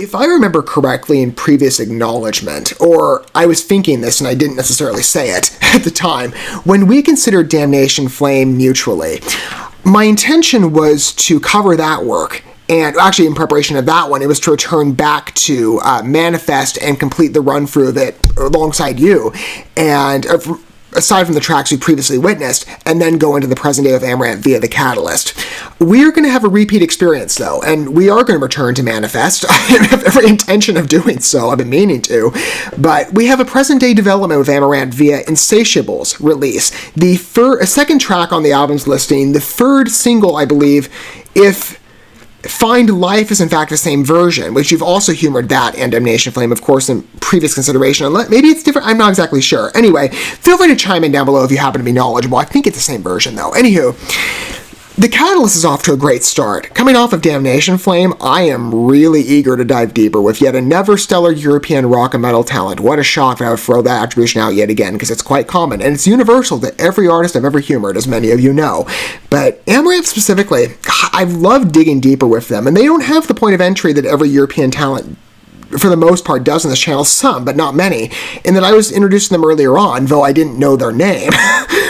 If I remember correctly in previous acknowledgement, or I was thinking this and I didn't necessarily say it at the time, when we considered Damnation Flame mutually, my intention was to cover that work. And actually, in preparation of that one, it was to return back to Manifest and complete the run through of it alongside you. And aside from the tracks we previously witnessed, and then go into the present day of Amaranth via the Catalyst. We're going to have a repeat experience, though, and we are going to return to Manifest. I have every intention of doing so. I've been meaning to. But we have a present-day development with Amaranth via Insatiable's release. A second track on the album's listing, the third single, I believe, if Find Life is in fact the same version, which you've also humored that and Damnation Flame, of course, in previous consideration. Maybe it's different, I'm not exactly sure. Anyway, feel free to chime in down below if you happen to be knowledgeable. I think it's the same version, though. Anywho, the Catalyst is off to a great start. Coming off of Damnation Flame, I am really eager to dive deeper with yet another stellar European rock and metal talent. What a shock that I would throw that attribution out yet again, because it's quite common, and it's universal to every artist I've ever humored, as many of you know. But Amaranth specifically, I've loved digging deeper with them, and they don't have the point of entry that every European talent for the most part does on this channel, some, but not many, in that I was introduced to them earlier on, though I didn't know their name.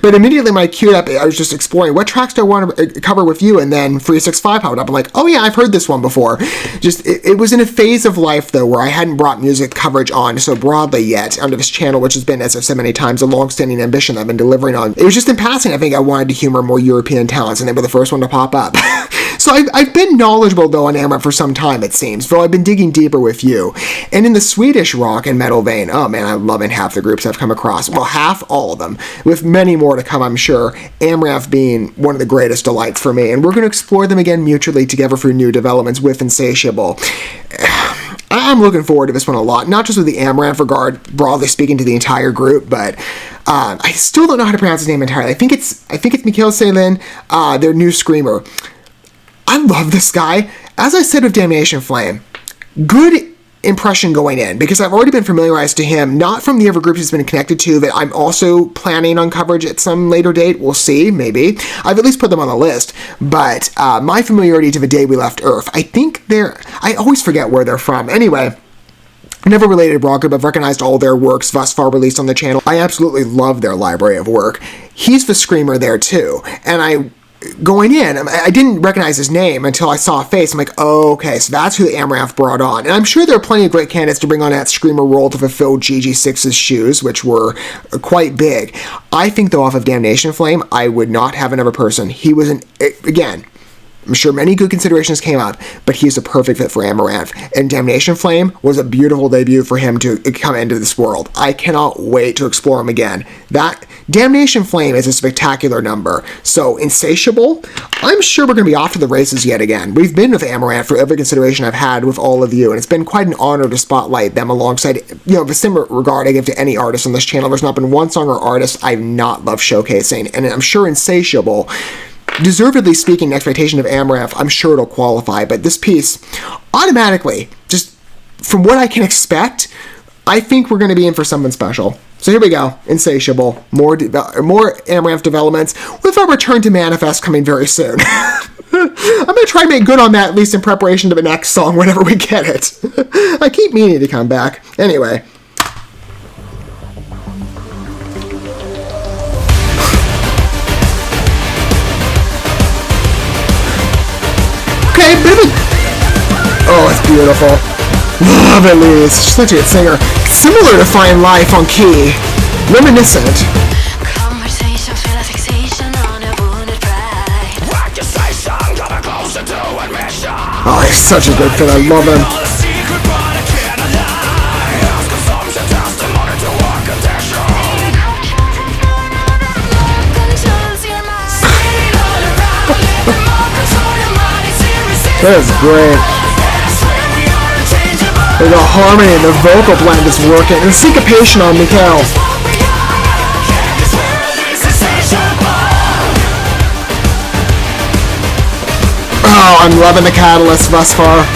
But immediately when I queued up, I was just exploring, what tracks do I want to cover with you? And then 365 popped up. I'm like, oh yeah, I've heard this one before. It was in a phase of life, though, where I hadn't brought music coverage on so broadly yet onto this channel, which has been, as I've said many times, a long-standing ambition I've been delivering on. It was just in passing, I think I wanted to humor more European talents, and they were the first one to pop up. So I've been knowledgeable, though, on Amaranth for some time, it seems, though I've been digging deeper with you. And in the Swedish rock and metal vein, oh man, I'm loving half the groups I've come across. Well, half, all of them, with many more to come, I'm sure. Amaranth being one of the greatest delights for me. And we're going to explore them again mutually together through new developments with Insatiable. I'm looking forward to this one a lot, not just with the Amaranth regard, broadly speaking, to the entire group, but I still don't know how to pronounce his name entirely. I think it's Mikhail Salin, their new screamer. I love this guy. As I said with Damnation Flame, good impression going in, because I've already been familiarized to him, not from the other groups he's been connected to that I'm also planning on coverage at some later date. We'll see, maybe. I've at least put them on the list, but my familiarity to the day we left Earth, I always forget where they're from. Anyway, never related to Brock Group, I've recognized all their works thus far released on the channel. I absolutely love their library of work. He's the screamer there too, and going in, I didn't recognize his name until I saw a face. I'm like, oh, okay, so that's who the Amaranth brought on. And I'm sure there are plenty of great candidates to bring on that screamer role to fulfill GG6's shoes, which were quite big. I think, though, off of Damnation Flame, I would not have another person. He was again, I'm sure many good considerations came up, but he's a perfect fit for Amaranth. And Damnation Flame was a beautiful debut for him to come into this world. I cannot wait to explore him again. That Damnation Flame is a spectacular number. So Insatiable, I'm sure we're going to be off to the races yet again. We've been with Amaranth for every consideration I've had with all of you, and it's been quite an honor to spotlight them alongside, the similar regard I give to any artist on this channel. There's not been one song or artist I've not loved showcasing, and I'm sure Insatiable, deservedly speaking, expectation of Amaranth, I'm sure it'll qualify, but this piece, automatically, just from what I can expect, I think we're going to be in for something special. So here we go, Insatiable, more Amaranth developments, with our return to Manifest coming very soon. I'm going to try and make good on that, at least in preparation to the next song, whenever we get it. I keep meaning to come back. Anyway. Okay, oh, it's beautiful. Love Elise. She's such a good singer. Similar to Find Life on key. Reminiscent. Oh, he's such a good fit. I love him. That is great. The harmony and the vocal blend is working. And the syncopation on Mikhail. Oh, I'm loving the Catalyst thus far.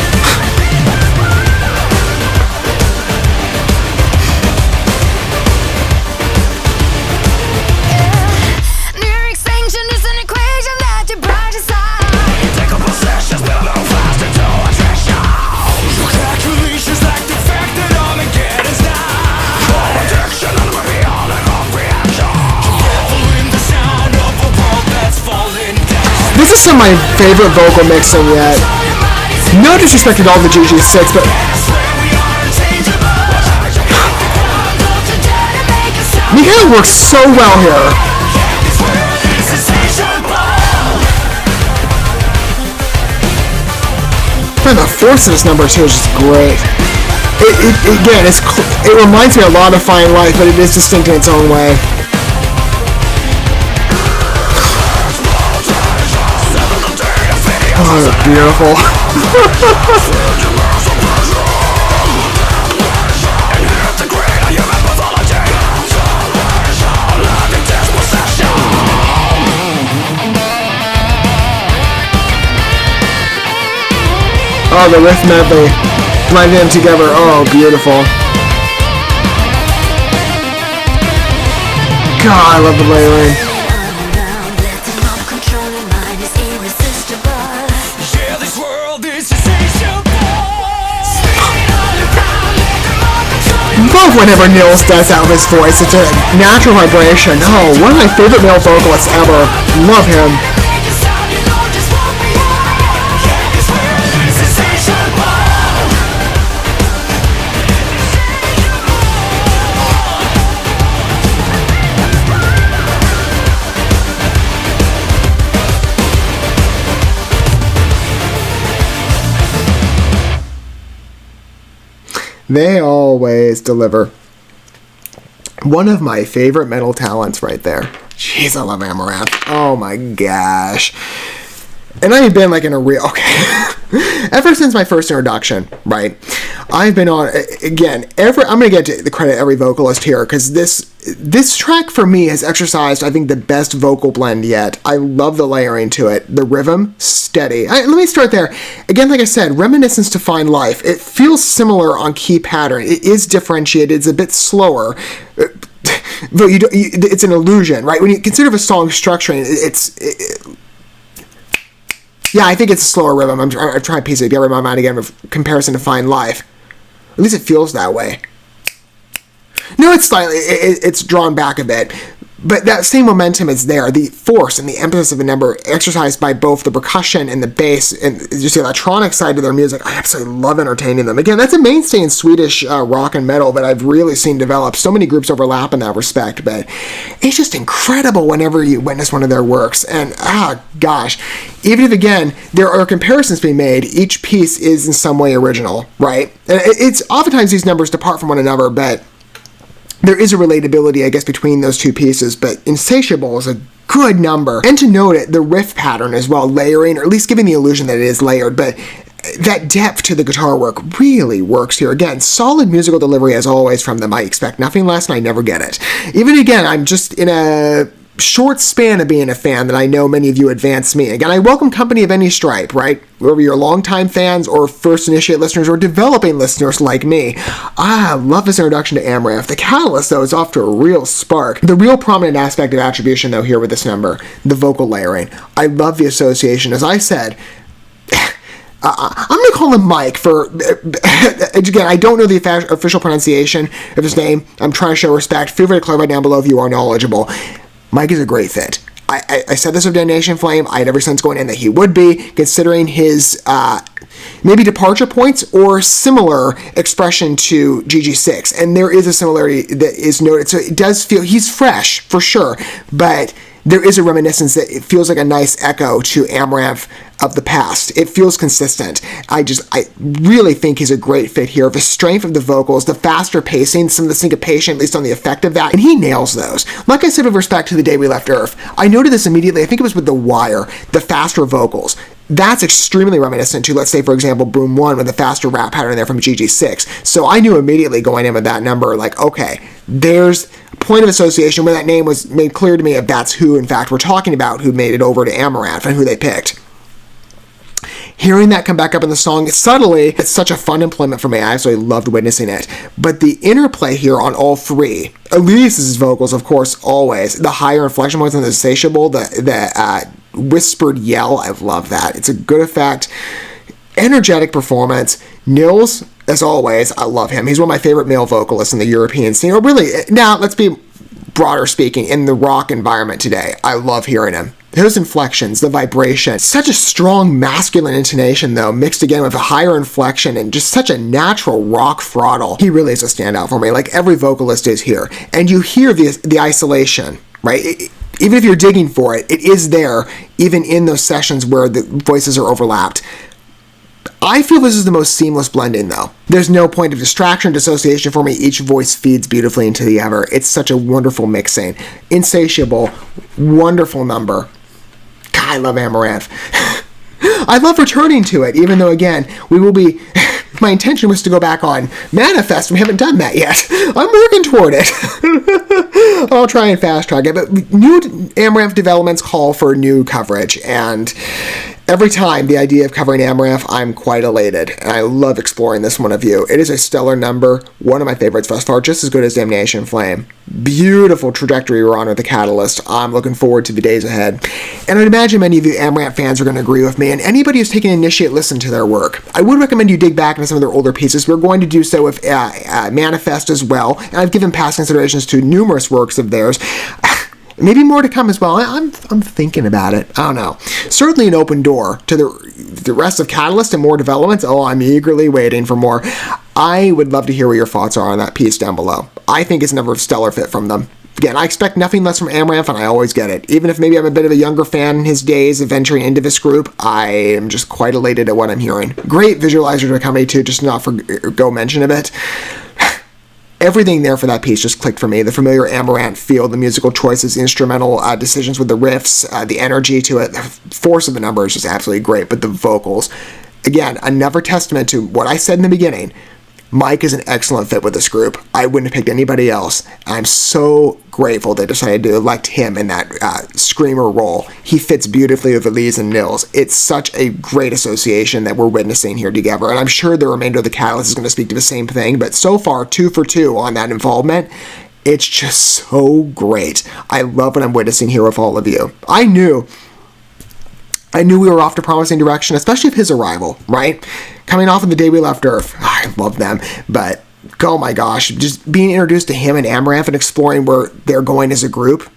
is some of my favorite vocal mixing yet. No disrespect at all to GG6, but Mikhail works so well here. Man, the force of this number too is just great. Again, it reminds me a lot of Fine Life, but it is distinct in its own way. Oh, beautiful. Oh, the riff medley. Blending them together. Oh, beautiful. God, I love the layering. Love whenever Nils does out his voice. It's a natural vibration. Oh, one of my favorite male vocalists ever. Love him. They always deliver. One of my favorite metal talents right there. Jeez, I love Amaranth. Oh my gosh. And I've been like in a real... Okay. Ever since my first introduction, right? I've been on... Again, I'm going to get to the credit every vocalist here, because this track for me has exercised, I think, the best vocal blend yet. I love the layering to it. The rhythm, steady. Let me start there. Again, like I said, reminiscence to Fine Life. It feels similar on key pattern. It is differentiated. It's a bit slower. But it's an illusion, right? When you consider a song structuring, yeah, I think it's a slower rhythm. I'm trying to piece it together in my mind again with comparison to Fine Life. At least it feels that way. No, it's slightly, it's drawn back a bit, but that same momentum is there. The force and the emphasis of the number exercised by both the percussion and the bass and just the electronic side of their music. I absolutely love entertaining them. Again, that's a mainstay in Swedish rock and metal that I've really seen develop. So many groups overlap in that respect, but it's just incredible whenever you witness one of their works. And gosh, even if, again, there are comparisons being made, each piece is in some way original, right? And it's oftentimes these numbers depart from one another, but there is a relatability, I guess, between those two pieces, but Insatiable is a good number. And to note it, the riff pattern as well, layering, or at least giving the illusion that it is layered, but that depth to the guitar work really works here. Again, solid musical delivery as always from them. I expect nothing less, and I never get it. Even again, I'm just in a short span of being a fan that I know many of you advance me. Again, I welcome company of any stripe, right? Whether you're longtime fans or first initiate listeners or developing listeners like me. I love this introduction to Amaranth. The catalyst, though, is off to a real spark. The real prominent aspect of attribution, though, here with this number, the vocal layering. I love the association. As I said, I'm going to call him Mike for, again, I don't know the official pronunciation of his name. I'm trying to show respect. Feel free to clarify down below if you are knowledgeable. Mike is a great fit. I said this of Damnation Flame. I had every sense going in that he would be, considering his maybe departure points or similar expression to GG6. And there is a similarity that is noted. So it does feel, he's fresh, for sure, but there is a reminiscence that it feels like a nice echo to Amaranth of the past. It feels consistent. I really think he's a great fit here. The strength of the vocals, the faster pacing, some of the syncopation, at least on the effect of that, and he nails those. Like I said with respect to The Day We Left Earth, I noted this immediately. I think it was with The Wire, the faster vocals. That's extremely reminiscent to, let's say, for example, Broom 1 with the faster rap pattern there from GG6. So I knew immediately going in with that number, like, okay, there's a point of association where that name was made clear to me if that's who, in fact, we're talking about, who made it over to Amaranth and who they picked. Hearing that come back up in the song subtly, it's such a fun employment for me. I absolutely loved witnessing it. But the interplay here on all three, Odyssee's vocals, of course, always. The higher inflection points on the Insatiable, the whispered yell, I love that. It's a good effect. Energetic performance. Nils, as always, I love him. He's one of my favorite male vocalists in the European scene. Or really, now, let's be broader speaking, in the rock environment today. I love hearing him. Those inflections, the vibration, such a strong masculine intonation though, mixed again with a higher inflection and just such a natural rock throttle. He really is a standout for me, like every vocalist is here. And you hear the isolation, right? Even if you're digging for it, it is there, even in those sessions where the voices are overlapped. I feel this is the most seamless blending though. There's no point of distraction, dissociation for me. Each voice feeds beautifully into the other. It's such a wonderful mixing. Insatiable, wonderful number. God, I love Amaranth. I love returning to it, even though again, we will be... My intention was to go back on Manifest. We haven't done that yet. I'm working toward it. I'll try and fast track it. But new Amaranth developments call for new coverage. And every time the idea of covering Amaranth, I'm quite elated. And I love exploring this one of you. It is a stellar number. One of my favorites thus far. Just as good as Damnation Flame. Beautiful trajectory we're on with the Catalyst. I'm looking forward to the days ahead. And I'd imagine many of you Amaranth fans are going to agree with me. And anybody who's taken an initiate listen to their work, I would recommend you dig back into some of their older pieces. We're going to do so with Manifest as well. And I've given past considerations to numerous works of theirs. Maybe more to come as well. I'm thinking about it. I don't know. Certainly an open door to the rest of Catalyst and more developments. Oh, I'm eagerly waiting for more. I would love to hear what your thoughts are on that piece down below. I think it's another stellar fit from them. Again, I expect nothing less from Amaranth, and I always get it. Even if maybe I'm a bit of a younger fan in his days of venturing into this group, I am just quite elated at what I'm hearing. Great visualizer to accompany too, just not forgo mention of it. Everything there for that piece just clicked for me. The familiar Amaranth feel, the musical choices, instrumental decisions with the riffs, the energy to it, the force of the number is just absolutely great, but the vocals, again, another testament to what I said in the beginning. Mike is an excellent fit with this group. I wouldn't have picked anybody else. I'm so grateful they decided to elect him in that screamer role. He fits beautifully with Elise and Nils. It's such a great association that we're witnessing here together, and I'm sure the remainder of the Catalyst is going to speak to the same thing, but so far, 2 for 2 on that involvement. It's just so great. I love what I'm witnessing here with all of you. I knew we were off to a promising direction, especially with his arrival, right? Coming off of the day we left Earth. I love them, but oh my gosh, just being introduced to him and Amaranth and exploring where they're going as a group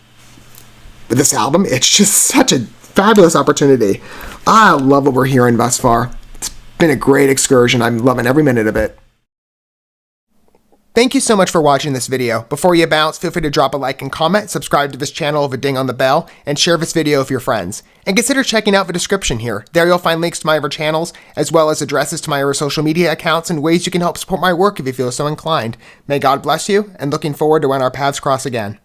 with this album, it's just such a fabulous opportunity. I love what we're hearing thus far. It's been a great excursion. I'm loving every minute of it. Thank you so much for watching this video. Before you bounce, feel free to drop a like and comment, subscribe to this channel with a ding on the bell, and share this video with your friends. And consider checking out the description here. There you'll find links to my other channels, as well as addresses to my other social media accounts and ways you can help support my work if you feel so inclined. May God bless you, and looking forward to when our paths cross again.